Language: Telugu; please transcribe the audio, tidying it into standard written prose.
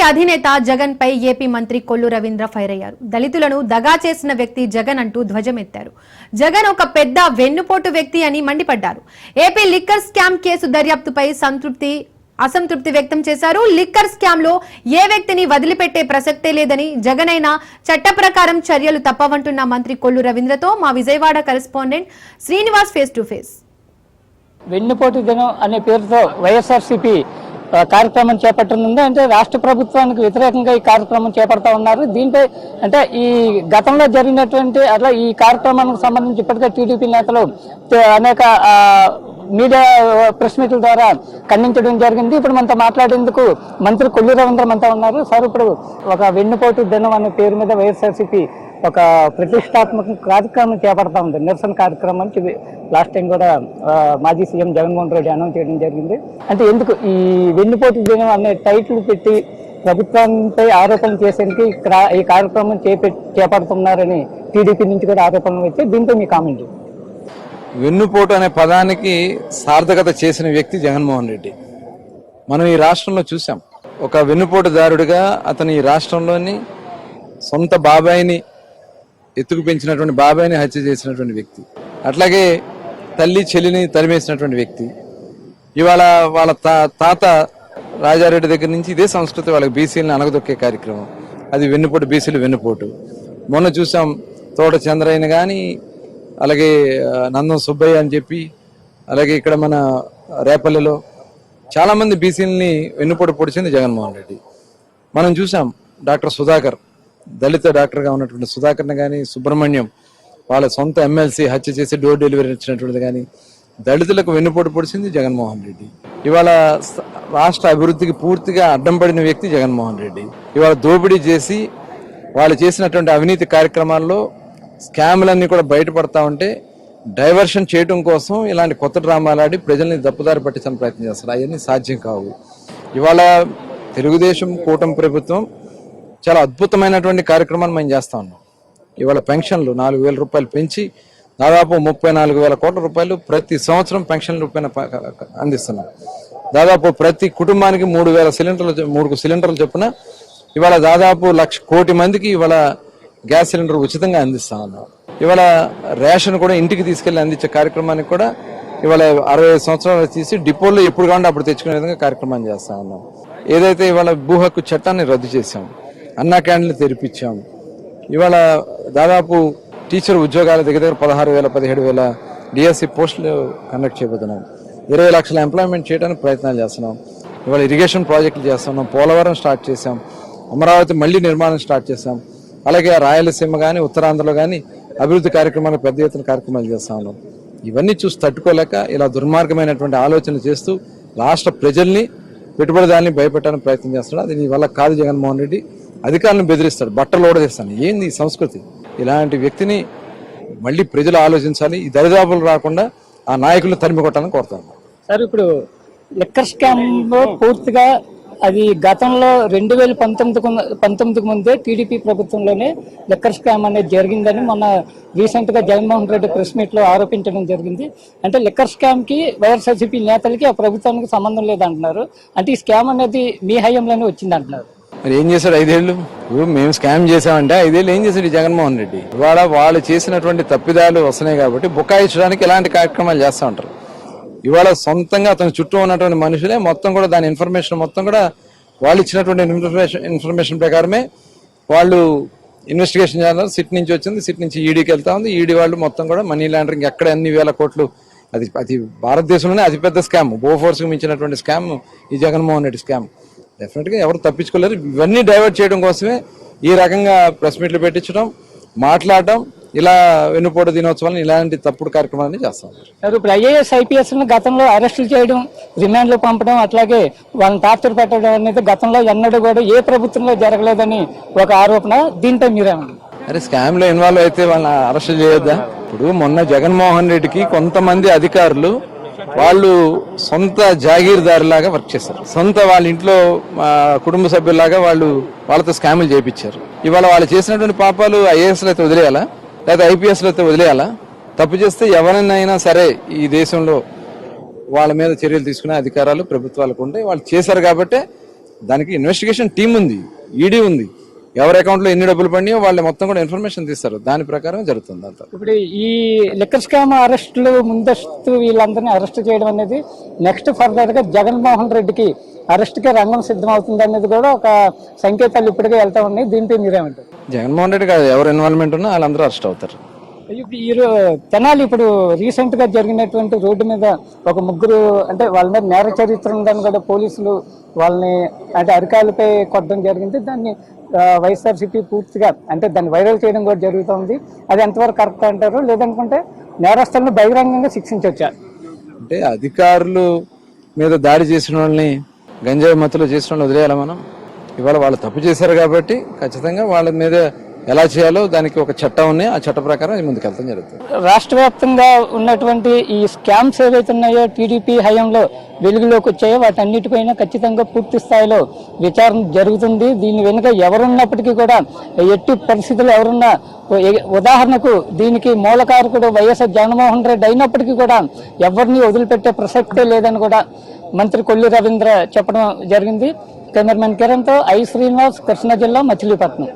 అధినేత జగన్ పై ఏపీ మంత్రి కొల్లు రవీంద్ర ఫైర్ అయ్యారు. దళితులను దగా చేసిన వ్యక్తి జగన్ అంటూ ధ్వజమెత్తారు. జగన్ ఒక పెద్ద వెన్నుపోటు వ్యక్తి అని మండిపడ్డారు. ఏపీ లిక్కర్ స్కామ్ కేసు దర్యాప్తుపై అసంతృప్తి వ్యక్తం చేశారు. లిక్కర్ స్కామ్ లో ఏ వ్యక్తిని వదిలిపెట్టే ప్రసక్తే లేదని, జగన్ అయినా చట్ట ప్రకారం చర్యలు తప్పవంటున్న మంత్రి కొల్లు రవీంద్రతో మా Vijayawada correspondent Srinivas face to face. వెన్నుపోటు దినం అనే పేరుతో వైఎస్ఆర్సీపీ కార్యక్రమం చేపట్టనుంది. అంటే రాష్ట్ర ప్రభుత్వానికి వ్యతిరేకంగా ఈ కార్యక్రమం చేపడతా ఉన్నారు. దీంపై అంటే ఈ గతంలో జరిగినటువంటి అట్లా ఈ కార్యక్రమానికి సంబంధించి ఇప్పటికే టీడీపీ నేతలు అనేక మీడియా ప్రెస్ మీట్ల ద్వారా ఖండించడం జరిగింది. ఇప్పుడు మనతో మాట్లాడేందుకు మంత్రి కొల్లు రవీంద్ర మనతో ఉన్నారు. సార్, ఇప్పుడు ఒక వెన్నుపోటు దినం అనే పేరు మీద వైఎస్ఆర్సీపీ ఒక ప్రతిష్టాత్మక కార్యక్రమం చేపడతా ఉంది. నిరసన కార్యక్రమానికి లాస్ట్ టైం కూడా మాజీ సీఎం జగన్మోహన్ రెడ్డి అనౌన్స్ చేయడం జరిగింది. అంటే ఎందుకు ఈ వెన్నుపోటు దినం అనే టైటిల్ పెట్టి ప్రభుత్వంపై ఆరోపణలు చేసేందుకు ఈ కార్యక్రమం చేపడుతున్నారని టీడీపీ నుంచి కూడా ఆరోపణలు వచ్చాయి. దీంతో మీ కామెంట్. వెన్నుపోటు అనే పదానికి సార్థకత చేసిన వ్యక్తి జగన్మోహన్ రెడ్డి. మనం ఈ రాష్ట్రంలో చూసాం. ఒక వెన్నుపోటుదారుడిగా అతను ఈ రాష్ట్రంలోని సొంత బాబాయిని ఎత్తుకు పెంచినటువంటి బాబాయిని హత్య చేసినటువంటి వ్యక్తి. అట్లాగే తల్లి చెల్లిని తరిమేసినటువంటి వ్యక్తి. ఇవాళ వాళ్ళ తాత రాజారెడ్డి దగ్గర నుంచి ఇదే సంస్కృతి వాళ్ళకి బీసీలను అనగదొక్కే కార్యక్రమం. అది వెన్నుపోటు, బీసీలు వెన్నుపోటు. మొన్న చూసాం తోట చంద్రయ్యని కానీ, అలాగే నందం సుబ్బయ్య అని చెప్పి, అలాగే ఇక్కడ మన రేపల్లిలో చాలా మంది బీసీలని వెన్నుపోటు పొడిచింది జగన్మోహన్ రెడ్డి. మనం చూసాం డాక్టర్ సుధాకర్, దళిత డాక్టర్గా ఉన్నటువంటి సుధాకర్ని కానీ, సుబ్రహ్మణ్యం వాళ్ళ సొంత ఎమ్మెల్సీ హత్య చేసి డోర్ డెలివరీ ఇచ్చినటువంటిది కానీ, దళితులకు వెన్నుపోటు పొడిచింది జగన్మోహన్ రెడ్డి. ఇవాళ రాష్ట్ర అభివృద్ధికి పూర్తిగా అడ్డం పడిన వ్యక్తి జగన్మోహన్ రెడ్డి. ఇవాళ దోపిడీ చేసి వాళ్ళు చేసినటువంటి అవినీతి కార్యక్రమాల్లో స్కామ్లన్నీ కూడా బయటపడతా ఉంటే డైవర్షన్ చేయడం కోసం ఇలాంటి కొత్త డ్రామాలు ఆడి ప్రజల్ని దప్పుదారి పట్టించడానికి ప్రయత్నం చేస్తారు. అవన్నీ సాధ్యం కావు. ఇవాళ తెలుగుదేశం కూటమి ప్రభుత్వం చాలా అద్భుతమైనటువంటి కార్యక్రమాన్ని మేము చేస్తా ఉన్నాం. ఇవాళ పెన్షన్లు 4,000 రూపాయలు పెంచి దాదాపు 34,000 కోట్ల రూపాయలు ప్రతి సంవత్సరం పెన్షన్ రూపాయన అందిస్తున్నాం. దాదాపు ప్రతి కుటుంబానికి 3 సిలిండర్లు చొప్పున ఇవాళ దాదాపు 1,00,000 కోటి మందికి ఇవాళ గ్యాస్ సిలిండర్ ఉచితంగా అందిస్తా ఉన్నాం. ఇవాళ రేషన్ కూడా ఇంటికి తీసుకెళ్లి అందించే కార్యక్రమానికి కూడా ఇవాళ 65 సంవత్సరాలు తీసి డిపోల్లో ఎప్పుడు కావాలంటే అప్పుడు తెచ్చుకునే విధంగా కార్యక్రమం చేస్తా ఉన్నాం. ఏదైతే ఇవాళ భూ హక్కు చట్టాన్ని రద్దు చేశాం, అన్నా క్యాంటీన్లు తెరిపించాం. ఇవాళ దాదాపు టీచర్ ఉద్యోగాల దగ్గర 16,000 17,000 డిఎస్సి పోస్టులు కండక్ట్ చేయబోతున్నాం. 20 లక్షల ఎంప్లాయ్మెంట్ చేయడానికి ప్రయత్నాలు చేస్తున్నాం. ఇవాళ ఇరిగేషన్ ప్రాజెక్టులు చేస్తున్నాం. పోలవరం స్టార్ట్ చేశాం. అమరావతి మళ్లీ నిర్మాణం స్టార్ట్ చేశాం. అలాగే రాయలసీమ కానీ, ఉత్తరాంధ్రలో కానీ అభివృద్ధి కార్యక్రమాలు పెద్ద ఎత్తున కార్యక్రమాలు చేస్తా ఉన్నాం. ఇవన్నీ చూసి తట్టుకోలేక ఇలా దుర్మార్గమైనటువంటి ఆలోచనలు చేస్తూ రాష్ట్ర ప్రజల్ని, పెట్టుబడిదారుల్ని భయపెట్టడానికి ప్రయత్నం చేస్తున్నాడు. అది నీ వల్ల కాదు. జగన్మోహన్ రెడ్డి అధికారులను బెదిరిస్తాడు, బట్టలు ఓడదీస్తాను. ఏంది ఈ సంస్కృతి? ఇలాంటి వ్యక్తిని మళ్ళీ ప్రజలు ఆలోచించాలి. ఈ దరిదాపులు రాకుండా ఆ నాయకులను తరిమి కొట్టాలని కోరుతాను. సార్, ఇప్పుడు లిక్కర్ స్కామ్ లో పూర్తిగా అది గతంలో 2019 ముందే టీడీపీ ప్రభుత్వంలోనే లిక్కర్ స్కామ్ అనేది జరిగిందని మొన్న రీసెంట్ గా జగన్మోహన్ రెడ్డి ప్రెస్ మీట్ లో ఆరోపించడం జరిగింది. అంటే లిక్కర్ స్కామ్ కి వైఎస్ఆర్సీపీ నేతలకి ఆ ప్రభుత్వానికి సంబంధం లేదంటున్నారు. అంటే ఈ స్కామ్ అనేది మీ హయాంలోనే వచ్చింది అంటున్నారు. మరి ఏం చేశాడు 5 ఏళ్ళు? మేము స్కామ్ చేసామంటే 5 ఏళ్ళు ఏం చేశాడు జగన్మోహన్ రెడ్డి? ఇవాళ వాళ్ళు చేసినటువంటి తప్పిదాలు వస్తున్నాయి కాబట్టి బుకాయించడానికి ఇలాంటి కార్యక్రమాలు చేస్తూ ఉంటారు. ఇవాళ సొంతంగా అతని చుట్టూ ఉన్నటువంటి మనుషులే మొత్తం కూడా దాని ఇన్ఫర్మేషన్ మొత్తం కూడా వాళ్ళు ఇచ్చినటువంటి ఇన్ఫర్మేషన్ ప్రకారమే వాళ్ళు ఇన్వెస్టిగేషన్ చేయాలి. సిట్ నుంచి వచ్చింది, సిట్ నుంచి ఈడీకి వెళ్తా ఉంది. ఈడీ వాళ్ళు మొత్తం కూడా మనీ లాండరింగ్ ఎక్కడ ఎన్ని వేల కోట్లు, అది భారతదేశంలోనే అతిపెద్ద స్కామ్, బోఫోర్స్కి మించినటువంటి స్కామ్ ఈ జగన్మోహన్ రెడ్డి స్కామ్. డెఫినెట్గా ఎవరు తప్పించుకోలేరు. ఇవన్నీ డైవర్ట్ చేయడం కోసమే ఈ రకంగా ప్రెస్ మీట్లు పెట్టించడం, మాట్లాడటం, ఇలా వెన్నుపోటు దినోత్సవాలను ఇలాంటి తప్పుడు కార్యక్రమాలని చేస్తాం. ఇప్పుడు ఐఏఎస్ ఐపీఎస్ గతంలో అరెస్టులు చేయడం, రిమాండ్లు పంపడం, అట్లాగే వాళ్ళని టార్చర్ పెట్టడం అనేది గతంలో ఎన్నడూ కూడా ఏ ప్రభుత్వంలో జరగలేదని ఒక ఆరోపణ. దీంతో మీరేమన్నా? అరే, స్కామ్ లో ఇన్వాల్వ్ అయితే వాళ్ళని అరెస్ట్ చేయొద్దా? ఇప్పుడు మొన్న జగన్మోహన్ రెడ్డికి కొంతమంది అధికారులు వాళ్ళు సొంత జాగీర్దారులాగా వర్క్ చేశారు. సొంత వాళ్ళ ఇంట్లో కుటుంబ సభ్యుల్లాగా వాళ్ళతో స్కాములు చేయించారు. ఇవాళ వాళ్ళు చేసినటువంటి పాపాలు ఐఏఎస్లు అయితే వదిలేయాలా, లేదా ఐపీఎస్లు అయితే వదిలేయాలా? తప్పు చేస్తే ఎవరినైనా సరే ఈ దేశంలో వాళ్ళ మీద చర్యలు తీసుకునే అధికారాలు ప్రభుత్వాలకు ఉంటాయి. వాళ్ళు చేశారు కాబట్టి దానికి ఇన్వెస్టిగేషన్ టీం ఉంది, ఈడీ ఉంది. ఎవరి అకౌంట్లో ఎన్ని డబ్బులు పడినాయో వాళ్ళు మొత్తం కూడా ఇన్ఫర్మేషన్ తీస్తారు. దాని ప్రకారం జరుగుతుంది అంతా. ఇప్పుడు ఈ లిక్కర్ స్కామ్ అరెస్టులు ముందస్తు వీళ్ళందరినీ అరెస్ట్ చేయడం అనేది నెక్స్ట్ ఫర్దర్ గా జగన్మోహన్ రెడ్డికి అరెస్ట్ కి రంగం సిద్ధం అవుతుంది అనేది కూడా ఒక సంకేతాలు ఇప్పటికే వెళ్తా ఉన్నాయి. దీంట్లో మీరేమంటారు? జగన్మోహన్ రెడ్డి కాదు, ఎవరు ఇన్వాల్వ్మెంట్ ఉన్నా వాళ్ళందరూ అరెస్ట్ అవుతారు. తెనాలి ఇప్పుడు రీసెంట్ గా జరిగినటువంటి రోడ్డు మీద ఒక ముగ్గురు అంటే వాళ్ళ మీద నేర చరిత్ర ఉందని కూడా పోలీసులు వాళ్ళని అంటే అరికాలపై కొట్టడం జరిగింది. దాన్ని వైఎస్ఆర్సీపీ పూర్తిగా అంటే దాన్ని వైరల్ చేయడం కూడా జరుగుతుంది. అది ఎంతవరకు కరెక్ట్ అంటారు? లేదనుకుంటే నేరస్తులను బహిరంగంగా శిక్షించవచ్చా? అంటే అధికారులు మీద దాడి చేసిన వాళ్ళని, గంజాయి మత్తులో చేసిన వాళ్ళని వదిలేయాలి మనం? ఇవాళ వాళ్ళు తప్పు చేశారు కాబట్టి ఖచ్చితంగా వాళ్ళ మీద ఎలా చేయాలో దానికి ఒక చట్టం ఉన్నాయి. ఆ చట్ట ప్రకారం ముందుకెళ్తాం జరుగుతుంది. రాష్ట్ర వ్యాప్తంగా ఉన్నటువంటి ఈ స్కామ్స్ ఏవైతే ఉన్నాయో టీడీపీ హయాంలో వెలుగులోకి వచ్చాయో వాటన్నిటిపైన ఖచ్చితంగా పూర్తి స్థాయిలో విచారణ జరుగుతుంది. దీని వెనుక ఎవరున్నప్పటికీ కూడా ఎట్టి పరిస్థితుల్లో ఎవరున్నా ఉదాహరణకు దీనికి మూలకారకుడు వైఎస్ఆర్ జగన్మోహన్ రెడ్డి అయినప్పటికీ కూడా ఎవరిని వదిలిపెట్టే ప్రసక్తే లేదని కూడా మంత్రి కొల్లు రవీంద్ర చెప్పడం జరిగింది. కెమెరామెన్ కిరణ్తో ఐ శ్రీనివాస్, కృష్ణా జిల్లా, మచిలీపట్నం.